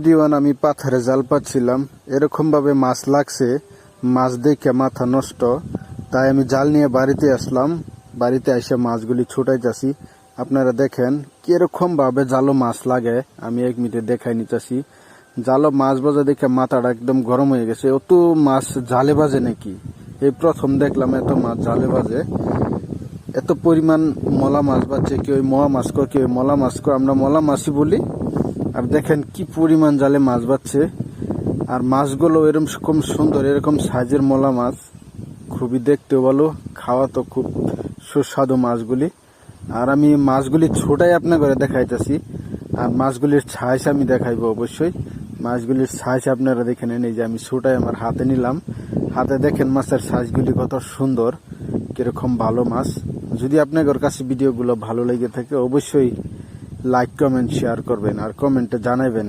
দিওয়ান আমি পাথরে জাল পাচ্ছিলাম, এরকম ভাবে মাছ লাগছে, মাছ দেখে মাথা নষ্ট। তাই আমি জাল নিয়ে বাড়িতে আসলাম। বাড়িতে এসে মাছগুলি ছুটাইতেছি। আপনারা দেখেন কিরকম ভাবে জালো মাছ লাগে, আমি 1 মিনিটে দেখাই নিতেছি। জালো মাছ বাজে দেখে মাথাটা একদম গরম হয়ে গেছে। অত মাছ জালে বাজে নাকি, এই প্রথম দেখলাম এত মাছ জালে বাজে। এত পরিমাণ মলা মাছ বাজছে, কেউ মোয়া মাছ কো, কেউ মলা মাছ কো, আমরা মলা মাছই বলি। আর দেখেন কি পরিমাণ জালে মাছ বাজছে। আর মাছগুলো এরকম সুন্দর, এরকম সাইজের মলা মাছ, খুবই দেখতেও ভালো, খাওয়া তো খুব সুস্বাদু মাছগুলি। আর আমি মাছগুলি ছোটাই আপনার ঘরে দেখাইতেছি। আর মাছগুলির সাইজ আমি দেখাইবো অবশ্যই। মাছগুলির সাইজ আপনারা দেখে নেন। এই যে আমি ছোটাই আমার হাতে নিলাম, হাতে দেখেন মাছের সাইজগুলি কত সুন্দর, কিরকম ভালো মাছ। যদি আপনাদের কাছে ভিডিওগুলো ভালো লেগে থাকে অবশ্যই লাইক কমেন্ট শেয়ার করবেন আর কমেন্টে জানাবেন